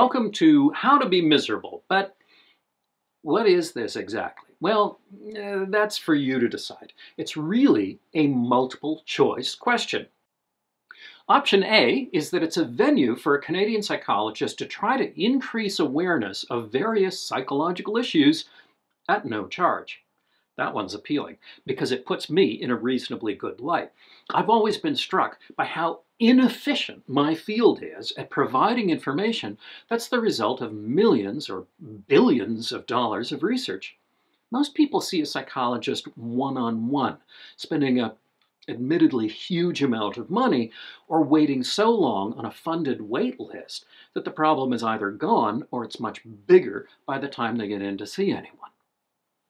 Welcome to How to Be Miserable. But what is this exactly? Well, that's for you to decide. It's really a multiple choice question. Option A is that it's a venue for a Canadian psychologist to try to increase awareness of various psychological issues at no charge. That one's appealing because it puts me in a reasonably good light. I've always been struck by how inefficient my field is at providing information that's the result of millions or billions of dollars of research. Most people see a psychologist one-on-one, spending a admittedly huge amount of money or waiting so long on a funded wait list that the problem is either gone or it's much bigger by the time they get in to see anyone.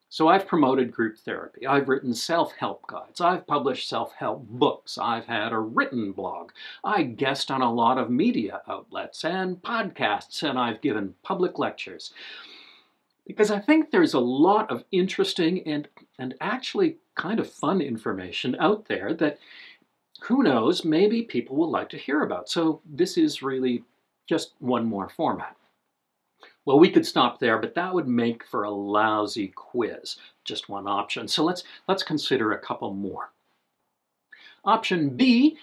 So I've promoted group therapy, I've written self-help guides, I've published self-help books, I've had a written blog, I guest on a lot of media outlets and podcasts, and I've given public lectures. Because I think there's a lot of interesting and actually kind of fun information out there that, who knows, maybe people will like to hear about. So this is really just one more format. Well, we could stop there, but that would make for a lousy quiz, just one option. So let's consider a couple more. Option B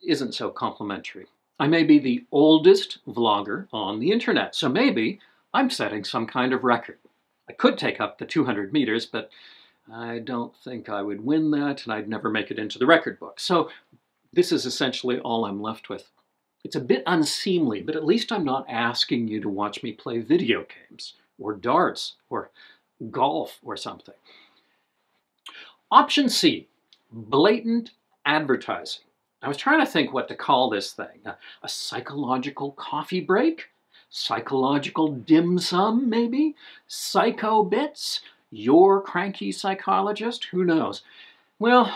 isn't so complimentary. I may be the oldest vlogger on the internet, so maybe I'm setting some kind of record. I could take up the 200 meters, but I don't think I would win that, and I'd never make it into the record book. So this is essentially all I'm left with. It's a bit unseemly, but at least I'm not asking you to watch me play video games, or darts, or golf, or something. Option C, blatant advertising. I was trying to think what to call this thing. A psychological coffee break? Psychological dim sum, maybe? Psycho bits? Your cranky psychologist? Who knows? Well,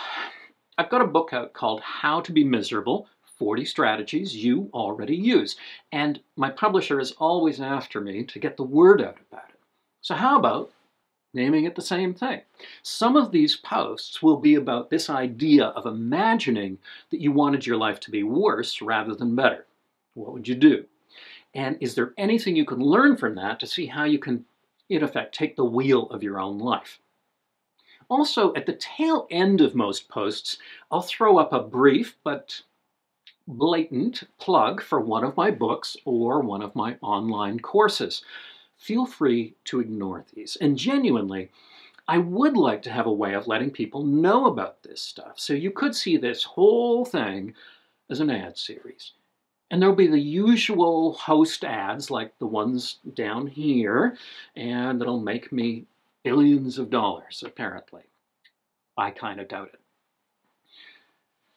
I've got a book out called How to Be Miserable, 40 Strategies You Already Use. And my publisher is always after me to get the word out about it. So how about naming it the same thing? Some of these posts will be about this idea of imagining that you wanted your life to be worse rather than better. What would you do? And is there anything you can learn from that to see how you can, in effect, take the wheel of your own life? Also, at the tail end of most posts, I'll throw up a brief but blatant plug for one of my books or one of my online courses. Feel free to ignore these. And genuinely, I would like to have a way of letting people know about this stuff. So you could see this whole thing as an ad series. And there'll be the usual host ads like the ones down here, and it'll make me billions of dollars, apparently. I kind of doubt it.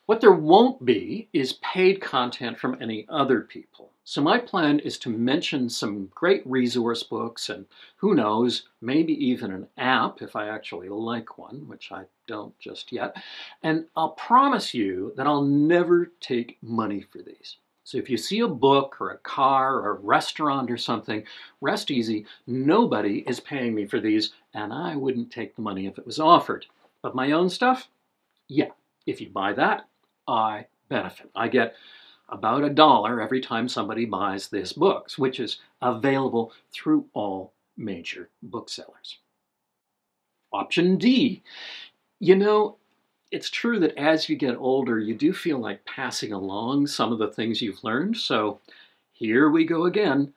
What there won't be is paid content from any other people. So my plan is to mention some great resource books and, who knows, maybe even an app if I actually like one, which I don't just yet. And I'll promise you that I'll never take money for these. So if you see a book or a car or a restaurant or something, rest easy, nobody is paying me for these, and I wouldn't take the money if it was offered. But my own stuff? Yeah, if you buy that, I benefit. I get about $1 every time somebody buys this book, which is available through all major booksellers. Option D. You know, it's true that as you get older, you do feel like passing along some of the things you've learned, so here we go again.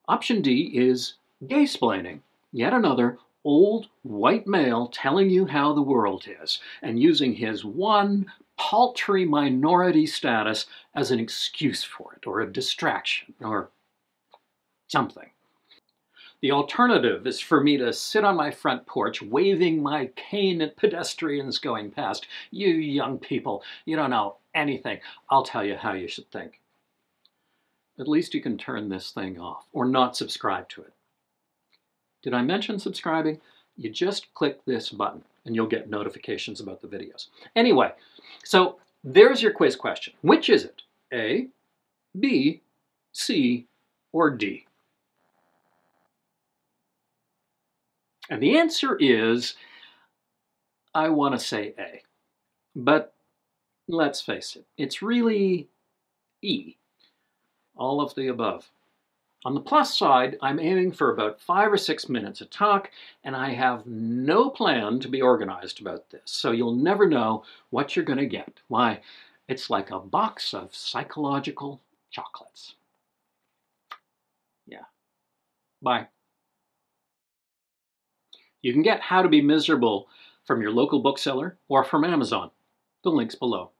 Option D is gaysplaining. Yet another old white male telling you how the world is, and using his one paltry minority status as an excuse for it, or a distraction, or something. The alternative is for me to sit on my front porch waving my cane at pedestrians going past. You young people, you don't know anything. I'll tell you how you should think. At least you can turn this thing off or not subscribe to it. Did I mention subscribing? You just click this button and you'll get notifications about the videos. Anyway, so there's your quiz question. Which is it? A, B, C, or D? And the answer is, I want to say A. But let's face it, it's really E. All of the above. On the plus side, I'm aiming for about 5 or 6 minutes a talk, and I have no plan to be organized about this, so you'll never know what you're going to get. Why, it's like a box of psychological chocolates. Yeah. Bye. You can get How to Be Miserable from your local bookseller or from Amazon. The link's below.